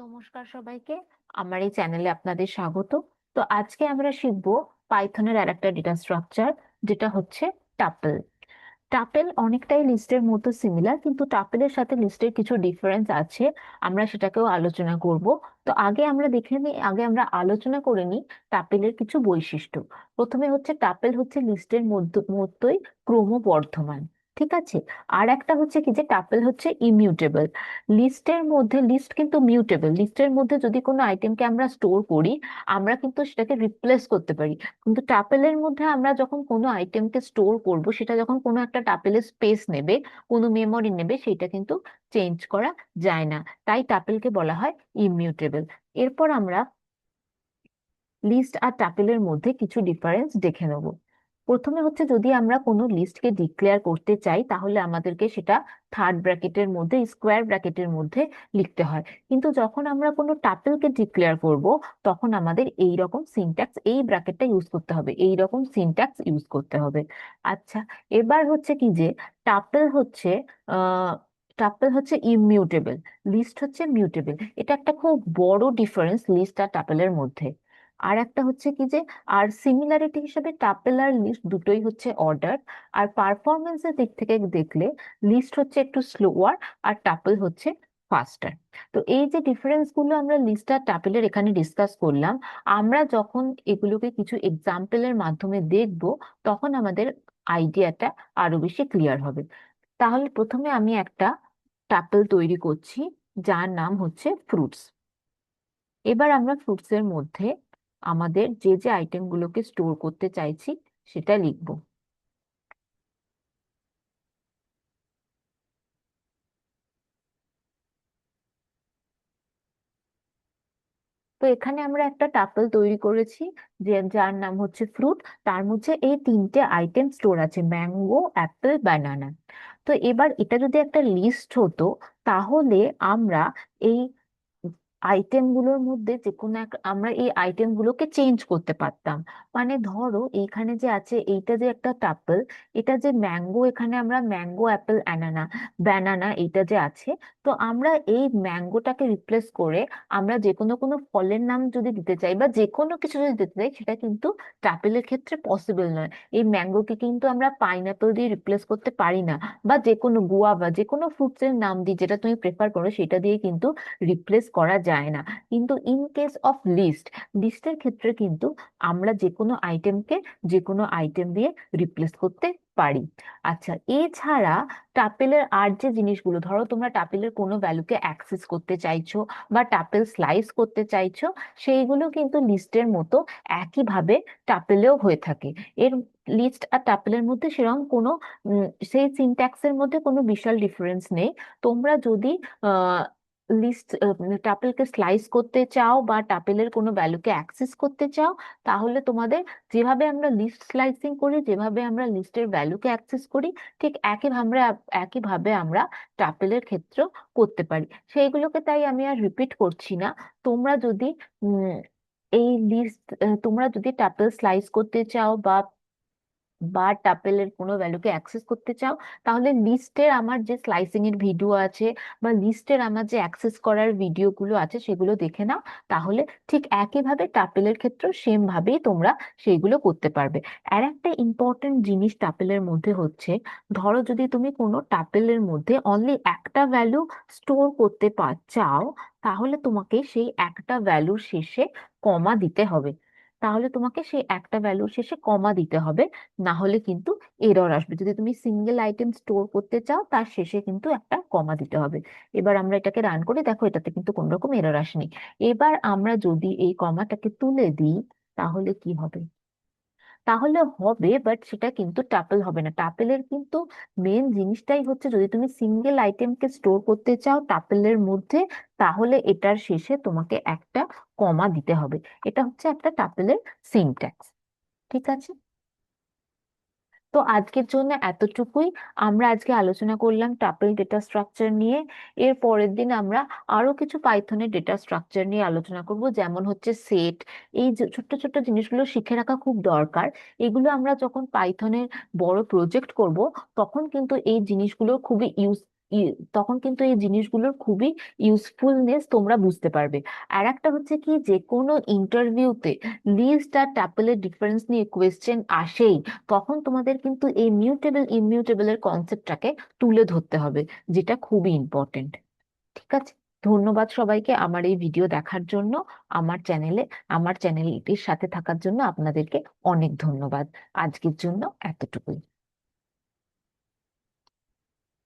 নমস্কার সবাইকে। আমার এই চ্যানেলে আপনাদের স্বাগত। তো আজকে আমরা শিখবো পাইথনের আর একটা ডেটা স্ট্রাকচার, যেটা হচ্ছে টাপল। টাপেল অনেকটাই লিস্টের মতো সিমিলার, কিন্তু টাপেলের সাথে লিস্টের কিছু ডিফারেন্স আছে। আমরা সেটাকেও আলোচনা করব। তো আগে আমরা আলোচনা করে নিই টাপেলের কিছু বৈশিষ্ট্য। প্রথমে হচ্ছে টাপেল হচ্ছে লিস্টের মধ্যেই ক্রমবর্ধমান। ঠিক আছে। আর একটা হচ্ছে কি যে টাপেল হচ্ছে ইমিউটেবল। লিস্ট কিন্তু মিউটেবল। লিস্টের মধ্যে যদি কোনো আইটেমকে আমরা স্টোর করি, আমরা কিন্তু সেটাকে রিপ্লেস করতে পারি। কিন্তু টাপেলের মধ্যে আমরা যখন কোনো আইটেমকে স্টোর করব, সেটা যখন কোনো একটা টাপেলের স্পেস নেবে, কোনো মেমরি নেবে, সেটা কিন্তু চেঞ্জ করা যায় না। তাই টাপেলকে বলা হয় ইমিউটেবল। এরপর আমরা লিস্ট আর টাপেলের মধ্যে কিছু ডিফারেন্স দেখে নেব। প্রথমে হচ্ছে, যদি আমরা কোনো লিস্টকে ডিক্লেয়ার করতে চাই, তাহলে আমাদেরকে সেটা থার্ড ব্র্যাকেটের মধ্যে, স্কোয়ার ব্র্যাকেটের মধ্যে লিখতে হয়। কিন্তু যখন আমরা কোনো টাপেলকে ডিক্লেয়ার করব, তখন আমাদের এই রকম সিনট্যাক্স, এই ব্র্যাকেটটা ইউজ করতে হবে, এই রকম সিনট্যাক্স ইউজ করতে হবে। আচ্ছা, এবার হচ্ছে কি যে টাপেল হচ্ছে আহ টাপেল হচ্ছে ইমিউটেবল, লিস্ট হচ্ছে মিউটেবল। এটা একটা খুব বড় ডিফারেন্স লিস্ট আর টাপেলের মধ্যে। আর একটা হচ্ছে কি যে, আর সিমিলারিটি হিসেবে টাপেল আর লিস্ট দুটোই হচ্ছে অর্ডার। আর পারফরমেন্সের দিক থেকে দেখলে লিস্ট হচ্ছে একটু স্লোয়ার, আর টাপেল হচ্ছে ফাস্টার। তো এই যে ডিফারেন্স গুলো আমরা লিস্ট আর টাপেলের এখানে ডিসকাস করলাম, আমরা যখন এগুলোকে কিছু এক্সাম্পলের মাধ্যমে দেখব, তখন আমাদের আইডিয়াটা আরো বেশি ক্লিয়ার হবে। তাহলে প্রথমে আমি একটা টাপেল তৈরি করছি, যার নাম হচ্ছে ফ্রুটস। এবার আমরা ফ্রুটস এর মধ্যে আমাদের যে যে আইটেমগুলোকে স্টোর করতে চাইছি সেটা লিখব। তো এখানে আমরা একটা টাপল তৈরি করেছি, যার নাম হচ্ছে ফ্রুট। তার মধ্যে এই তিনটে আইটেম স্টোর আছে, ম্যাঙ্গো, অ্যাপেল, বানানা। তো এবার এটা যদি একটা লিস্ট হতো, তাহলে আমরা এই আইটেমগুলোর মধ্যে যে কোনো এক আমরা এই আইটেমগুলোকে চেঞ্জ করতে পারতাম। মানে ধরো এইখানে যে আছে, এইটা যে একটা টাপল, এটা যে ম্যাঙ্গো, এখানে আমরা ম্যাঙ্গো, অ্যাপেল, অ্যানানা, ব্যানানা, এইটা যে আছে। তো আমরা এই ম্যাঙ্গোটাকে রিপ্লেস করে আমরা যে কোনো কোনো ফলের নাম যদি দিতে চাই, বা যে কোনো কিছু যদি দিতে চাই, সেটা কিন্তু টাপেলের ক্ষেত্রে পসিবল নয়। এই ম্যাঙ্গোকে কিন্তু আমরা পাইনাপেল দিয়ে রিপ্লেস করতে পারি না, বা যে কোনো গুয়াভা, যে কোনো ফ্রুটসের নাম দিয়ে, যেটা তুমি প্রেফার করো, সেটা দিয়ে কিন্তু রিপ্লেস করা যায় না। কিন্তু ইন কেস অফ লিস্টের ক্ষেত্রে কিন্তু আমরা যে কোনো আইটেম দিয়ে রিপ্লেস করতে পারি। আচ্ছা, এছাড়া টাপেলের আর যে জিনিসগুলো, ধরো তোমরা টাপেলের কোনো ভ্যালুকে অ্যাক্সেস করতে চাইছো, বা টাপেল স্লাইস করতে চাইছো, সেইগুলো কিন্তু লিস্টের মতো একইভাবে টাপেলেও হয়ে থাকে। এর লিস্ট আর টাপেলের মধ্যে সেরকম কোনো সেই সিনট্যাক্সের মধ্যে কোনো বিশাল ডিফারেন্স নেই। তোমরা যদি লিস্ট টাপেলকে স্লাইস করতে চাও, বা টাপেলের কোনো ভ্যালুকে অ্যাক্সেস করতে চাও, তাহলে তোমাদের যেভাবে আমরা লিস্ট স্লাইসিং করি, যেভাবে আমরা লিস্টের ভ্যালুকে অ্যাক্সেস করি, ঠিক একইভাবে আমরা টাপেলের ক্ষেত্রেও করতে পারি। সেইগুলোকে তাই আমি আর রিপিট করছি না। তোমরা যদি উম, এই লিস্ট তোমরা যদি টাপেল স্লাইস করতে চাও, বা টাপেলের কোনো ভ্যালুকে অ্যাক্সেস করতে চাও, তাহলে লিস্টের আমার যে স্লাইসিং এর ভিডিও আছে, বা লিস্টের আমার যে অ্যাক্সেস করার ভিডিওগুলো আছে, সেগুলো দেখে নাও। তাহলে ঠিক একইভাবে টাপেলের ক্ষেত্রেও সেম ভাবেই তোমরা সেইগুলো করতে পারবে। আর একটা ইম্পর্টেন্ট জিনিস টাপেলের মধ্যে হচ্ছে, ধরো যদি তুমি কোনো টাপেলের মধ্যে অনলি একটা ভ্যালু স্টোর করতে চাও, তাহলে তোমাকে সেই একটা ভ্যালুর শেষে কমা দিতে হবে। না হলে কিন্তু এরর আসবে। যদি তুমি সিঙ্গেল আইটেম স্টোর করতে চাও, তার শেষে কিন্তু একটা কমা দিতে হবে। এবার আমরা এটাকে রান করে দেখো, এটাতে কিন্তু কোনো রকম এরর আসেনি। এবার আমরা যদি এই কমাটাকে তুলে দিই, তাহলে কি হবে? তাহলে হবে, বাট সেটা কিন্তু টাপেল হবে না। টাপেলের কিন্তু মেন জিনিসটাই হচ্ছে, যদি তুমি সিঙ্গেল আইটেমকে স্টোর করতে চাও টাপেলের মধ্যে, তাহলে এটার শেষে তোমাকে একটা কমা দিতে হবে। এটা হচ্ছে একটা টাপেলের সিনট্যাক্স। ঠিক আছে। তো আজকের জন্য এতটুকুই। আমরা আজকে আলোচনা করলাম টাপল ডেটা স্ট্রাকচার নিয়ে। এর পরের দিন আমরা আরো কিছু পাইথনের ডেটা স্ট্রাকচার নিয়ে আলোচনা করব, যেমন হচ্ছে সেট। এই যে ছোট্ট ছোট্ট জিনিসগুলো শিখে রাখা খুব দরকার। এগুলো আমরা যখন পাইথনের বড় প্রজেক্ট করব, তখন কিন্তু এই জিনিসগুলো খুবই তখন কিন্তু এই জিনিসগুলোর খুবই ইউজফুলনেস তোমরা বুঝতে পারবে। আর একটা হচ্ছে কি, যে কোনো ইন্টারভিউতে লিস্ট আর ট্যাপেলের ডিফারেন্স নিয়ে কোয়েশ্চেন আসেই, তখন তোমাদের কিন্তু এই মিউটেবল ইমিউটেবলের কনসেপ্টটাকে তুলে ধরতে হবে, যেটা খুবই ইম্পর্টেন্ট। ঠিক আছে, ধন্যবাদ সবাইকে আমার এই ভিডিও দেখার জন্য। আমার চ্যানেলে, আমার চ্যানেলটির সাথে থাকার জন্য আপনাদেরকে অনেক ধন্যবাদ। আজকের জন্য এতটুকুই।